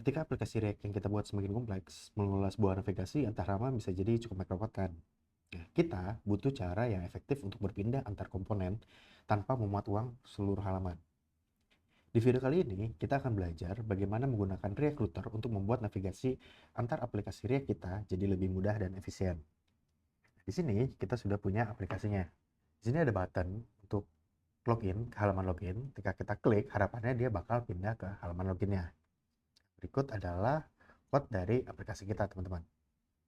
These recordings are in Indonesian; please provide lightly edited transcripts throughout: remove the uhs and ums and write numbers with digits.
Ketika aplikasi React yang kita buat semakin kompleks, mengelola sebuah navigasi antar halaman bisa jadi cukup merepotkan. Nah, kita butuh cara yang efektif untuk berpindah antar komponen tanpa memuat uang seluruh halaman. Di video kali ini, kita akan belajar bagaimana menggunakan React Router untuk membuat navigasi antar aplikasi React kita jadi lebih mudah dan efisien. Di sini, kita sudah punya aplikasinya. Di sini ada button untuk login ke halaman login. Ketika kita klik, harapannya dia bakal pindah ke halaman loginnya. Berikut adalah code dari aplikasi kita, teman-teman.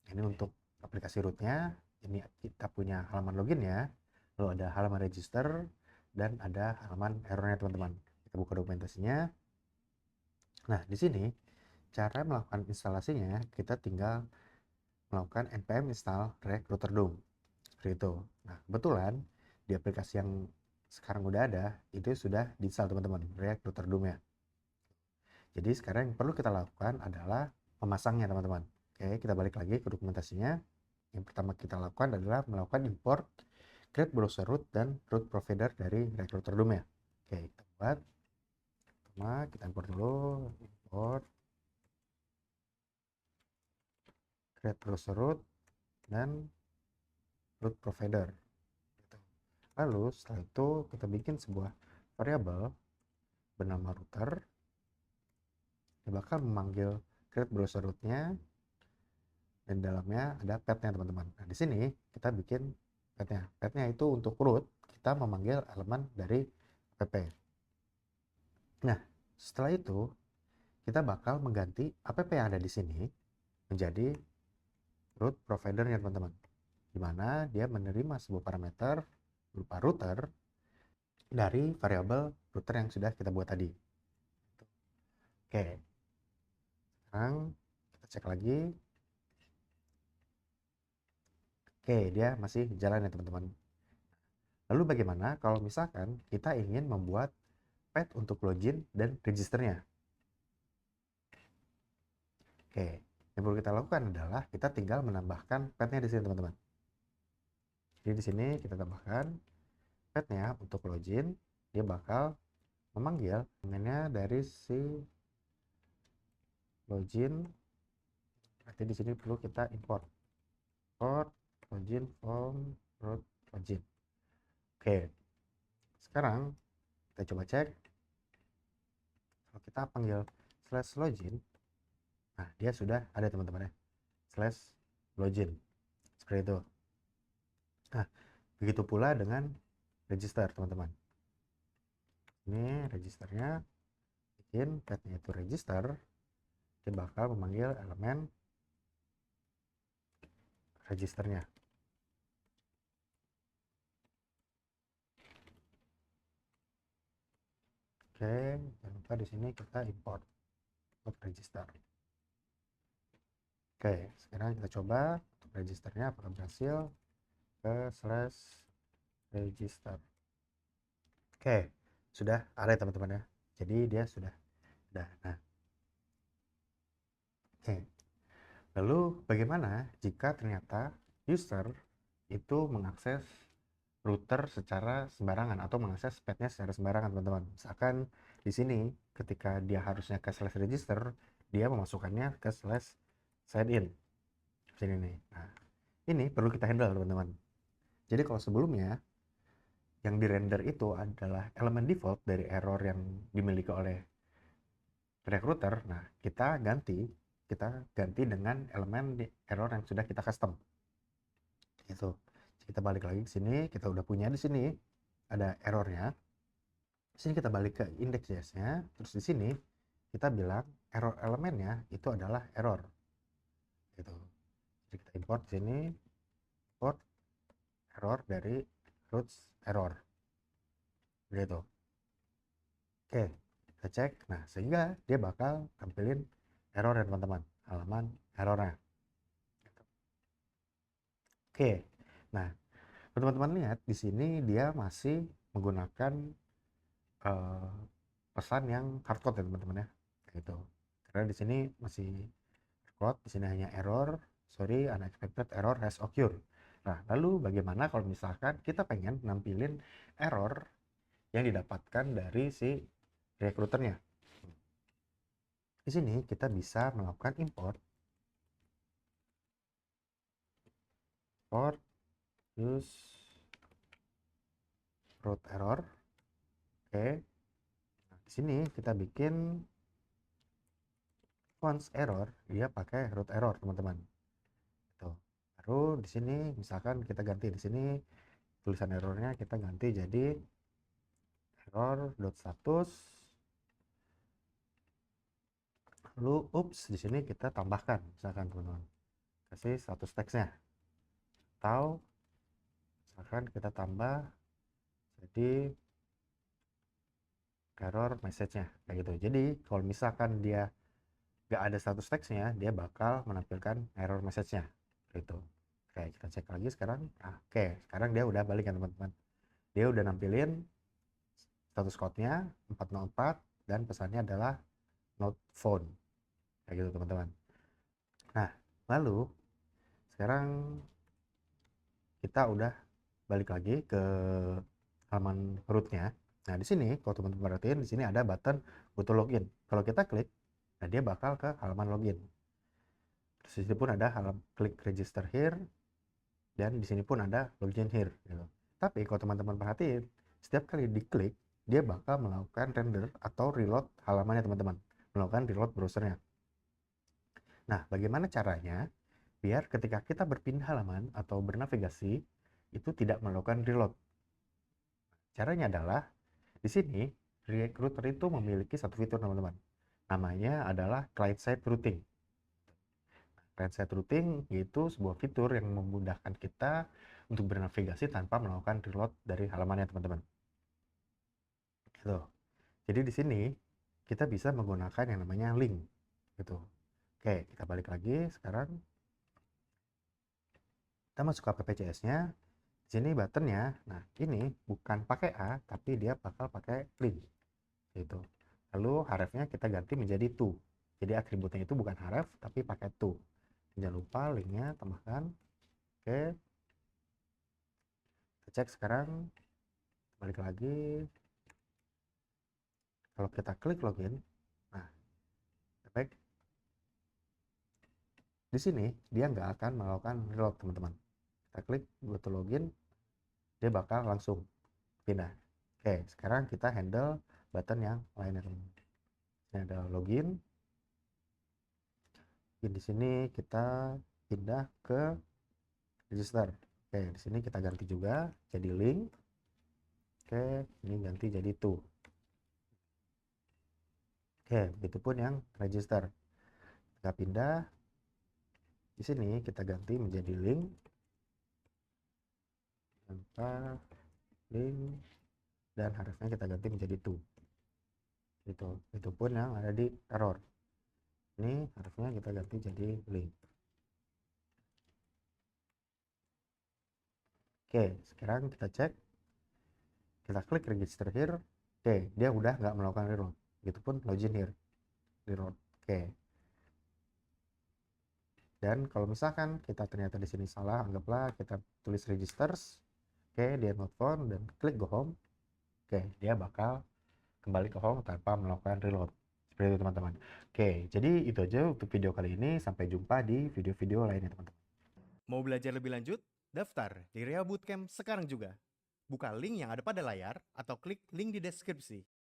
Ini untuk aplikasi rootnya, ini kita punya halaman loginnya, lalu ada halaman register, dan ada halaman errornya, teman-teman. Kita buka dokumentasinya. Nah, di sini cara melakukan instalasinya, kita tinggal melakukan npm install React Router DOM. Seperti itu. Nah, kebetulan di aplikasi yang sekarang udah ada, itu sudah diinstal, teman-teman, React Router DOM-nya. Jadi sekarang yang perlu kita lakukan adalah memasangnya, teman-teman. Oke, kita balik lagi ke dokumentasinya. Yang pertama kita lakukan adalah melakukan import create browser root dan root provider dari React Router DOM-nya. Oke, kita buat. Pertama kita import dulu, import create browser root dan root provider. Lalu setelah itu kita bikin sebuah variabel bernama router. Dia bakal memanggil create browser root-nya dan dalamnya ada path-nya, teman-teman. Nah, di sini kita bikin path-nya. Path-nya itu untuk root, kita memanggil elemen dari app. Nah, setelah itu kita bakal mengganti app yang ada di sini menjadi root provider-nya, teman-teman. Di mana dia menerima sebuah parameter berupa router dari variabel router yang sudah kita buat tadi. Oke. Sekarang kita cek lagi. Oke, dia masih jalan ya, teman-teman. Lalu bagaimana kalau misalkan kita ingin membuat path untuk login dan registernya? Oke, yang perlu kita lakukan adalah kita tinggal menambahkan path-nya di sini, teman-teman. Jadi di sini kita tambahkan path-nya untuk login, dia bakal memanggil elemennya dari si login. Berarti di sini perlu kita import login from root login. Oke, sekarang kita coba cek. Kalau kita panggil slash login, nah dia sudah ada, teman-teman ya, slash login seperti itu. Nah, begitu pula dengan register, teman-teman. Ini registernya, bikin path-nya itu register, dia bakal memanggil elemen registernya. Oke, jangan lupa di sini kita import register. Oke, sekarang kita coba untuk registernya apakah berhasil, ke slash register. Oke, sudah ada, teman-teman ya. Jadi dia sudah ada. Nah, oke. Lalu bagaimana jika ternyata user itu mengakses router secara sembarangan atau mengakses path-nya secara sembarangan, teman-teman? Misalkan di sini ketika dia harusnya ke slash register, dia memasukkannya ke slash sign-in. Sini nih. Nah, ini perlu kita handle, teman-teman. Jadi kalau sebelumnya yang di render itu adalah elemen default dari error yang dimiliki oleh React Router, nah kita ganti dengan elemen error yang sudah kita custom. Itu. Kita balik lagi ke sini, kita udah punya di sini ada errornya. Di sini kita balik ke index.js-nya, terus di sini kita bilang error elemennya itu adalah error. Gitu. Jadi kita import di sini, import error dari roots error. Begitu. Oke, kita cek. Nah, sehingga dia bakal tampilin error ya, teman-teman, halaman errornya. Oke, nah teman-teman lihat di sini dia masih menggunakan uh, pesan yang hardcode ya, teman-teman ya, gitu. Karena di sini masih hardcode, di sini hanya error, sorry, unexpected error has occurred. Nah, lalu bagaimana kalau misalkan kita pengen nampilin error yang didapatkan dari si recruiternya? Di sini kita bisa melakukan import use root error. Oke. Nah, di sini kita bikin once error, dia pakai root error, teman-teman. Tuh. Baru di sini misalkan kita ganti di sini tulisan errornya kita ganti jadi error.status. Lalu di sini kita tambahkan misalkan, teman-teman, kasih status teksnya, atau misalkan kita tambah jadi error message-nya kayak gitu. Jadi kalau misalkan dia nggak ada status teksnya, dia bakal menampilkan error message-nya gitu. Oke, kita cek lagi sekarang. Oke, sekarang dia udah balik ya, teman-teman. Dia udah nampilin status code-nya 404 dan pesannya adalah not found kayak gitu, teman-teman. Nah, lalu sekarang kita udah balik lagi ke halaman root-nya. Nah, di sini kalau teman-teman perhatiin, di sini ada button butuh login. Kalau kita klik, nah dia bakal ke halaman login. Terus di sini pun ada klik register here, dan di sini pun ada login here gitu. Tapi kalau teman-teman perhatiin, setiap kali diklik, dia bakal melakukan render atau reload halamannya, teman-teman, melakukan reload browsernya. Nah, bagaimana caranya biar ketika kita berpindah halaman atau bernavigasi itu tidak melakukan reload? Caranya adalah di sini Recruiter itu memiliki satu fitur, teman-teman. Namanya adalah client side routing. Client side routing yaitu sebuah fitur yang memudahkan kita untuk bernavigasi tanpa melakukan reload dari halamannya, teman-teman. Gitu. Jadi di sini kita bisa menggunakan yang namanya link gitu. Oke, kita balik lagi sekarang. Kita masuk ke PPCS-nya. Di sini buttonnya, nah ini bukan pakai A, tapi dia bakal pakai link gitu. Lalu href-nya kita ganti menjadi to. Jadi atributnya itu bukan href, tapi pakai to. Jangan lupa linknya tambahkan. Oke, kita cek sekarang. Balik lagi. Kalau kita klik login, nah, baik. Di sini dia nggak akan melakukan reload, teman-teman. Kita klik butuh login, dia bakal langsung pindah. Oke, sekarang kita handle button yang lainnya, teman-teman. Ini ada login. Di sini kita pindah ke register. Oke, di sini kita ganti juga jadi link. Oke, ini ganti jadi to. Oke, begitupun yang register. Kita pindah. Di sini kita ganti menjadi link. Tanpa link. Dan harusnya kita ganti menjadi to. Gitu. Itu pun yang ada di error. Ini harusnya kita ganti jadi link. Oke, sekarang kita cek. Kita klik register here. Oke, dia udah nggak melakukan reload. Begitupun login here. Reload. Oke. Dan kalau misalkan kita ternyata di sini salah, anggaplah kita tulis registers. Oke, dia not found dan klik go home. Oke, dia bakal kembali ke home tanpa melakukan reload. Seperti itu, teman-teman. Oke, jadi itu aja untuk video kali ini. Sampai jumpa di video-video lainnya, teman-teman. Mau belajar lebih lanjut? Daftar di Rea Bootcamp sekarang juga. Buka link yang ada pada layar atau klik link di deskripsi.